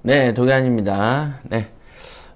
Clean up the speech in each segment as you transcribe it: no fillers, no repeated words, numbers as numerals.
네, 도겸입니다. 네.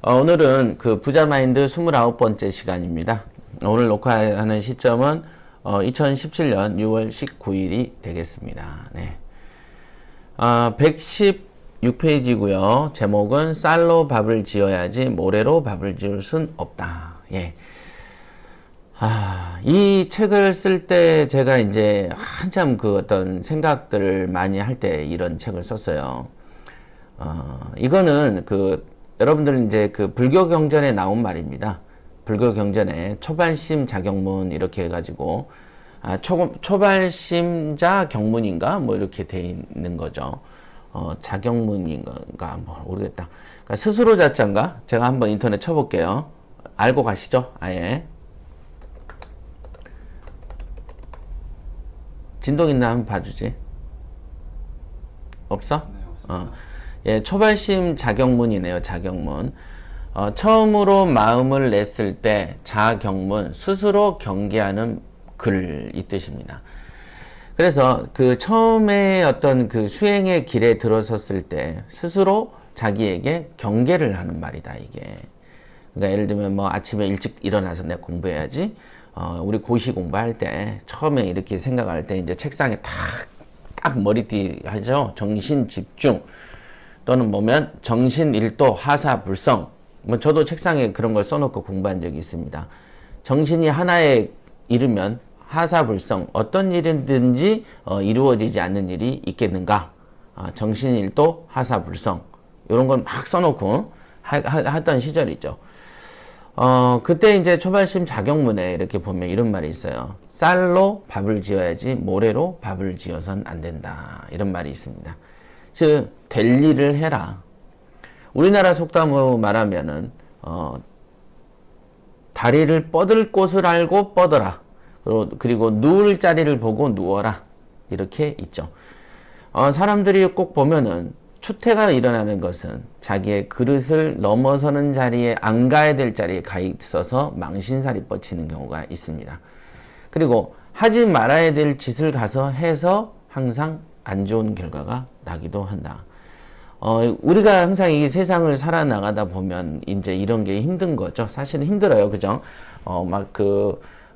오늘은 그 부자 마인드 29번째 시간입니다. 오늘 녹화하는 시점은 2017년 6월 19일이 되겠습니다. 네. 116페이지고요. 제목은 쌀로 밥을 지어야지 모래로 밥을 지을 순 없다. 예. 이 책을 쓸 때 제가 이제 한참 그 어떤 생각들을 많이 할 때 이런 책을 썼어요. 이거는 여러분들 이제 그 불교 경전에 나온 말입니다. 불교 경전에 초발심 자경문 이렇게 해가지고, 초발심자 경문인가? 뭐 이렇게 돼 있는 거죠. 자경문인가? 뭐 모르겠다. 그러니까 스스로 자자인가? 제가 한번 인터넷 쳐볼게요. 알고 가시죠? 아예. 진동 있나 한번 봐주지. 없어? 네, 없습니다. 예, 초발심 자경문이네요. 자경문. 처음으로 마음을 냈을 때 자경문, 스스로 경계하는 글, 이 뜻입니다. 그래서 그 처음에 어떤 그 수행의 길에 들어섰을 때 스스로 자기에게 경계를 하는 말이다, 이게. 그러니까 예를 들면 뭐 아침에 일찍 일어나서 내가 공부해야지. 우리 고시 공부할 때 처음에 이렇게 생각할 때 이제 책상에 딱 머리띠 하죠. 정신 집중. 또는 보면 정신일도 하사불성. 뭐 저도 책상에 그런 걸 써놓고 공부한 적이 있습니다. 정신이 하나에 이르면 하사불성. 어떤 일이든지 이루어지지 않는 일이 있겠는가. 정신일도 하사불성. 이런 걸 막 써놓고 하던 시절이죠. 그때 이제 초발심 자경문에 이렇게 보면 이런 말이 있어요. 쌀로 밥을 지어야지 모래로 밥을 지어선 안 된다. 이런 말이 있습니다. 즉, 될 일을 해라. 우리나라 속담으로 말하면은, 다리를 뻗을 곳을 알고 뻗어라. 그리고 누울 자리를 보고 누워라. 이렇게 있죠. 사람들이 꼭 보면은, 추태가 일어나는 것은 자기의 그릇을 넘어서는 자리에 안 가야 될 자리에 가 있어서 망신살이 뻗치는 경우가 있습니다. 그리고 하지 말아야 될 짓을 가서 해서 항상 안 좋은 결과가 나기도 한다. 우리가 항상 이 세상을 살아나가다 보면 이제 이런 게 힘든 거죠. 사실은 힘들어요. 그죠?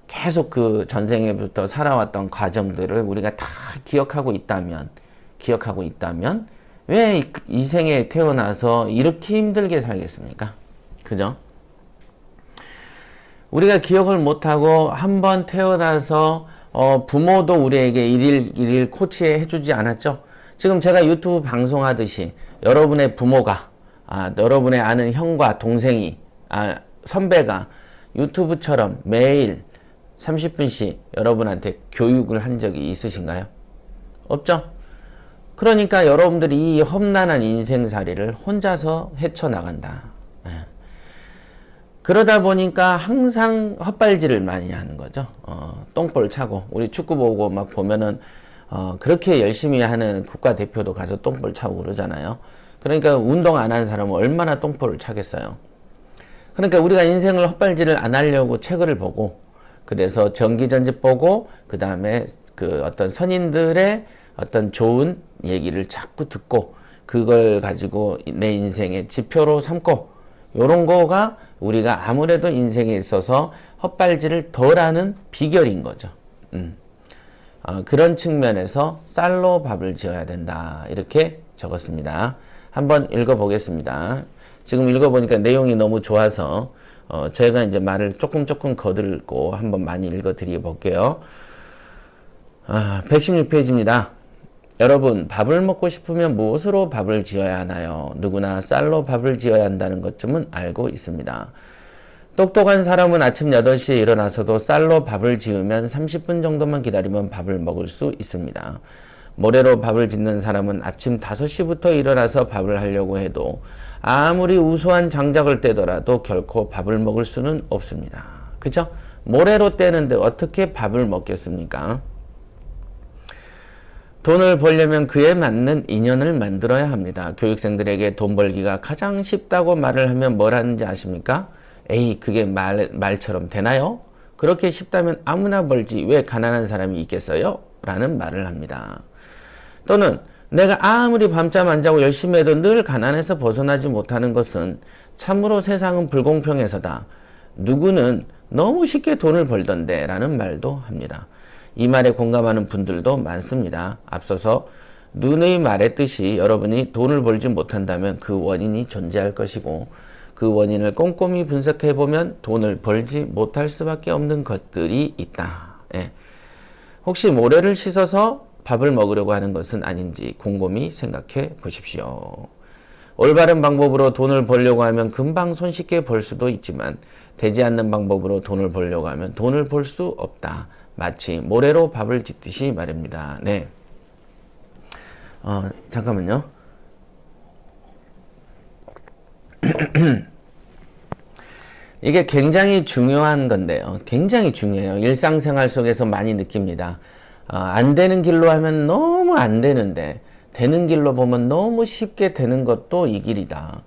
계속 그 전생에부터 살아왔던 과정들을 우리가 다 기억하고 있다면 왜 이 생에 태어나서 이렇게 힘들게 살겠습니까? 그죠? 우리가 기억을 못하고 한번 태어나서 부모도 우리에게 일일 코치해 해주지 않았죠? 지금 제가 유튜브 방송하듯이 여러분의 부모가, 여러분의 아는 형과 동생이, 선배가 유튜브처럼 매일 30분씩 여러분한테 교육을 한 적이 있으신가요? 없죠? 그러니까 여러분들이 이 험난한 인생살이를 혼자서 헤쳐나간다. 그러다 보니까 항상 헛발질을 많이 하는 거죠. 똥볼 차고. 우리 축구 보고 막 보면은, 그렇게 열심히 하는 국가대표도 가서 똥볼 차고 그러잖아요. 그러니까 운동 안 하는 사람은 얼마나 똥볼을 차겠어요. 그러니까 우리가 인생을 헛발질을 안 하려고 책을 보고, 그래서 전기전집 보고, 그 다음에 그 어떤 선인들의 어떤 좋은 얘기를 자꾸 듣고, 그걸 가지고 내 인생의 지표로 삼고, 요런 거가 우리가 아무래도 인생에 있어서 헛발질을 덜하는 비결인 거죠. 그런 측면에서 쌀로 밥을 지어야 된다. 이렇게 적었습니다. 한번 읽어보겠습니다. 지금 읽어보니까 내용이 너무 좋아서 제가 이제 말을 조금 거들고 한번 많이 읽어드려 볼게요. 116페이지입니다. 여러분, 밥을 먹고 싶으면 무엇으로 밥을 지어야 하나요? 누구나 쌀로 밥을 지어야 한다는 것쯤은 알고 있습니다. 똑똑한 사람은 아침 8시에 일어나서도 쌀로 밥을 지으면 30분 정도만 기다리면 밥을 먹을 수 있습니다. 모래로 밥을 짓는 사람은 아침 5시부터 일어나서 밥을 하려고 해도 아무리 우수한 장작을 떼더라도 결코 밥을 먹을 수는 없습니다. 그죠? 모래로 떼는데 어떻게 밥을 먹겠습니까? 돈을 벌려면 그에 맞는 인연을 만들어야 합니다. 교육생들에게 돈 벌기가 가장 쉽다고 말을 하면 뭘 하는지 아십니까? 에이, 그게 말처럼 되나요? 그렇게 쉽다면 아무나 벌지 왜 가난한 사람이 있겠어요? 라는 말을 합니다. 또는 내가 아무리 밤잠 안 자고 열심히 해도 늘 가난에서 벗어나지 못하는 것은 참으로 세상은 불공평해서다. 누구는 너무 쉽게 돈을 벌던데 라는 말도 합니다. 이 말에 공감하는 분들도 많습니다. 앞서서 누누이 말했듯이 여러분이 돈을 벌지 못한다면 그 원인이 존재할 것이고 그 원인을 꼼꼼히 분석해보면 돈을 벌지 못할 수밖에 없는 것들이 있다. 예. 혹시 모래를 씻어서 밥을 먹으려고 하는 것은 아닌지 곰곰이 생각해 보십시오. 올바른 방법으로 돈을 벌려고 하면 금방 손쉽게 벌 수도 있지만 되지 않는 방법으로 돈을 벌려고 하면 돈을 벌 수 없다. 마치 모래로 밥을 짓듯이 말입니다. 네. 잠깐만요. 이게 굉장히 중요한 건데요. 굉장히 중요해요. 일상생활 속에서 많이 느낍니다. 안 되는 길로 하면 너무 안 되는데 되는 길로 보면 너무 쉽게 되는 것도 이 길이다.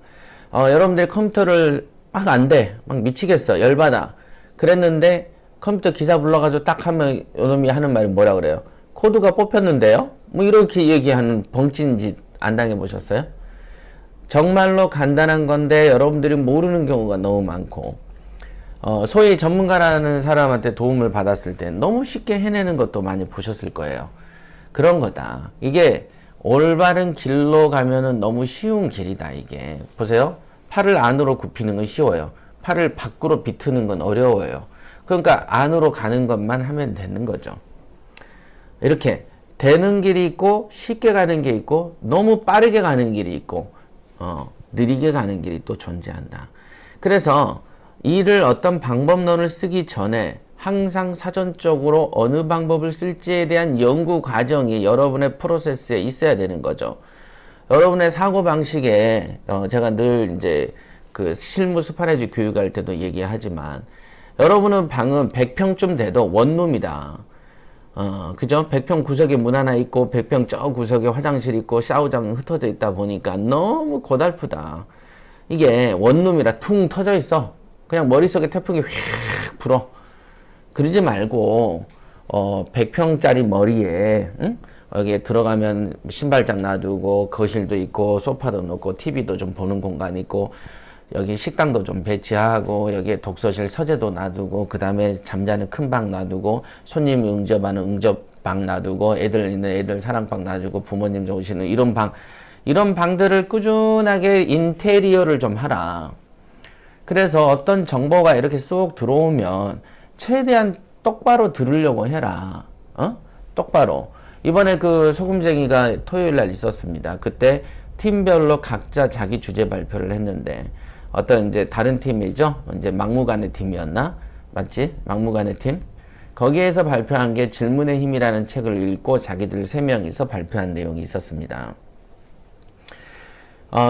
여러분들 컴퓨터를 막 안 돼. 막 미치겠어. 열받아. 그랬는데 컴퓨터 기사 불러가지고 딱 하면 요놈이 하는 말이 뭐라 그래요? 코드가 뽑혔는데요? 뭐 이렇게 얘기하는 벙찐 짓 안 당해보셨어요? 정말로 간단한 건데 여러분들이 모르는 경우가 너무 많고 소위 전문가라는 사람한테 도움을 받았을 때 너무 쉽게 해내는 것도 많이 보셨을 거예요. 그런 거다. 이게 올바른 길로 가면은 너무 쉬운 길이다. 이게 보세요. 팔을 안으로 굽히는 건 쉬워요. 팔을 밖으로 비트는 건 어려워요. 그러니까 안으로 가는 것만 하면 되는 거죠. 이렇게 되는 길이 있고 쉽게 가는 게 있고 너무 빠르게 가는 길이 있고 느리게 가는 길이 또 존재한다. 그래서 이를 어떤 방법론을 쓰기 전에 항상 사전적으로 어느 방법을 쓸지에 대한 연구 과정이 여러분의 프로세스에 있어야 되는 거죠. 여러분의 사고 방식에 제가 늘 이제 그 실무 스파레지 교육할 때도 얘기하지만 여러분은 방은 100평쯤 돼도 원룸이다. 그죠? 100평 구석에 문 하나 있고 100평 저 구석에 화장실 있고 샤워장 흩어져 있다 보니까 너무 고달프다. 이게 원룸이라 퉁 터져 있어. 그냥 머릿속에 태풍이 휙 불어. 그러지 말고 100평짜리 머리에 응? 여기에 들어가면 신발장 놔두고 거실도 있고 소파도 놓고 TV도 좀 보는 공간 있고 여기 식당도 좀 배치하고 여기에 독서실 서재도 놔두고 그 다음에 잠자는 큰 방 놔두고 손님이 응접하는 응접방 놔두고 애들 있는 애들 사랑방 놔두고 부모님 오시는 이런 방들을 꾸준하게 인테리어를 좀 하라. 그래서 어떤 정보가 이렇게 쏙 들어오면 최대한 똑바로 들으려고 해라. 똑바로. 이번에 그 소금쟁이가 토요일 날 있었습니다. 그때 팀별로 각자 자기 주제 발표를 했는데 어떤 이제 다른 팀이죠. 이제 막무가내 팀이었나? 맞지? 막무가내 팀. 거기에서 발표한 게 질문의 힘이라는 책을 읽고 자기들 3명이서 발표한 내용이 있었습니다.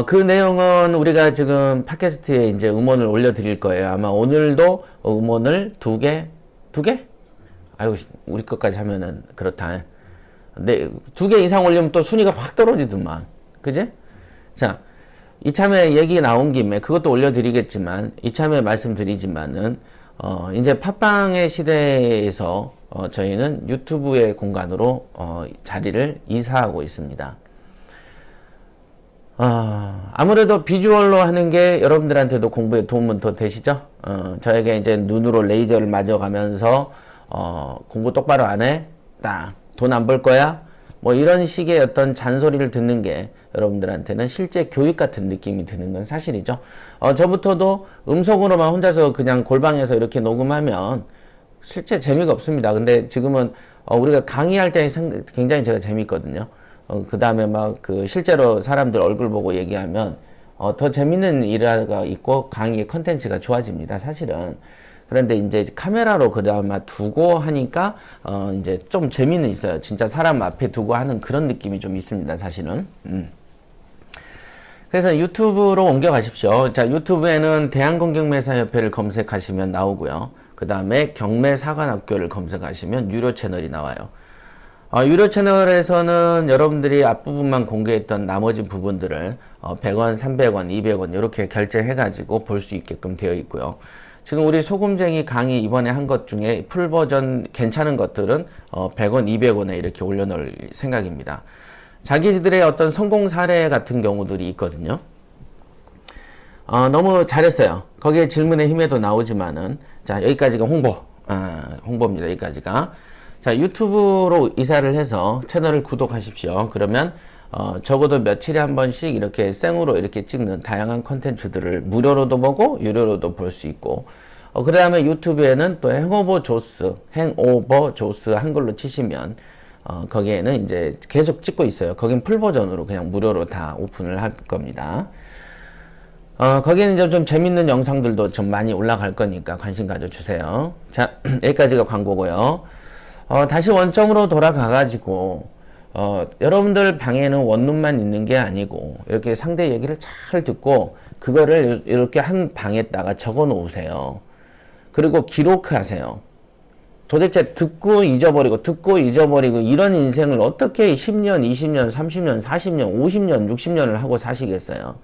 그 내용은 우리가 지금 팟캐스트에 이제 음원을 올려드릴 거예요. 아마 오늘도 음원을 2개? 아유, 우리 것까지 하면은 그렇다. 네, 2개 이상 올리면 또 순위가 확 떨어지더만. 그지? 자, 이참에 얘기 나온 김에 그것도 올려드리겠지만, 이참에 말씀드리지만은, 이제 팟빵의 시대에서, 저희는 유튜브의 공간으로, 자리를 이사하고 있습니다. 아무래도 비주얼로 하는 게 여러분들한테도 공부에 도움은 더 되시죠? 저에게 이제 눈으로 레이저를 맞아가면서, 공부 똑바로 안 해? 돈 안 벌 거야? 뭐 이런 식의 어떤 잔소리를 듣는 게 여러분들한테는 실제 교육 같은 느낌이 드는 건 사실이죠. 저부터도 음성으로만 혼자서 그냥 골방에서 이렇게 녹음하면 실제 재미가 없습니다. 근데 지금은 우리가 강의할 때 굉장히 제가 재밌거든요. 그 다음에 막 그 실제로 사람들 얼굴 보고 얘기하면 더 재밌는 일화가 있고 강의의 컨텐츠가 좋아집니다. 사실은. 그런데 이제 카메라로 그나마 두고 하니까 이제 좀 재미는 있어요. 진짜 사람 앞에 두고 하는 그런 느낌이 좀 있습니다. 사실은. 그래서 유튜브로 옮겨 가십시오. 자, 유튜브에는 대한공경매사협회를 검색하시면 나오고요. 그 다음에 경매사관학교를 검색하시면 유료 채널이 나와요. 유료 채널에서는 여러분들이 앞부분만 공개했던 나머지 부분들을 100원, 300원, 200원 이렇게 결제해가지고 볼 수 있게끔 되어 있고요. 지금 우리 소금쟁이 강의 이번에 한 것 중에 풀 버전 괜찮은 것들은 100원, 200원에 이렇게 올려놓을 생각입니다. 자기들의 어떤 성공 사례 같은 경우들이 있거든요. 너무 잘했어요. 거기에 질문의 힘에도 나오지만은, 자, 여기까지가 홍보입니다. 여기까지가. 자, 유튜브로 이사를 해서 채널을 구독하십시오. 그러면, 적어도 며칠에 한 번씩 이렇게 생으로 이렇게 찍는 다양한 컨텐츠들을 무료로도 보고, 유료로도 볼 수 있고, 그 다음에 유튜브에는 또 행오버 조스 한글로 치시면, 거기에는 이제 계속 찍고 있어요. 거긴 풀 버전으로 그냥 무료로 다 오픈을 할 겁니다. 거기는 이제 좀 재밌는 영상들도 좀 많이 올라갈 거니까 관심 가져주세요. 자, 여기까지가 광고고요. 다시 원점으로 돌아가가지고, 여러분들 방에는 원룸만 있는 게 아니고, 이렇게 상대 얘기를 잘 듣고, 그거를 이렇게 한 방에다가 적어 놓으세요. 그리고 기록하세요. 도대체 듣고 잊어버리고 이런 인생을 어떻게 10년, 20년, 30년, 40년, 50년, 60년을 하고 사시겠어요?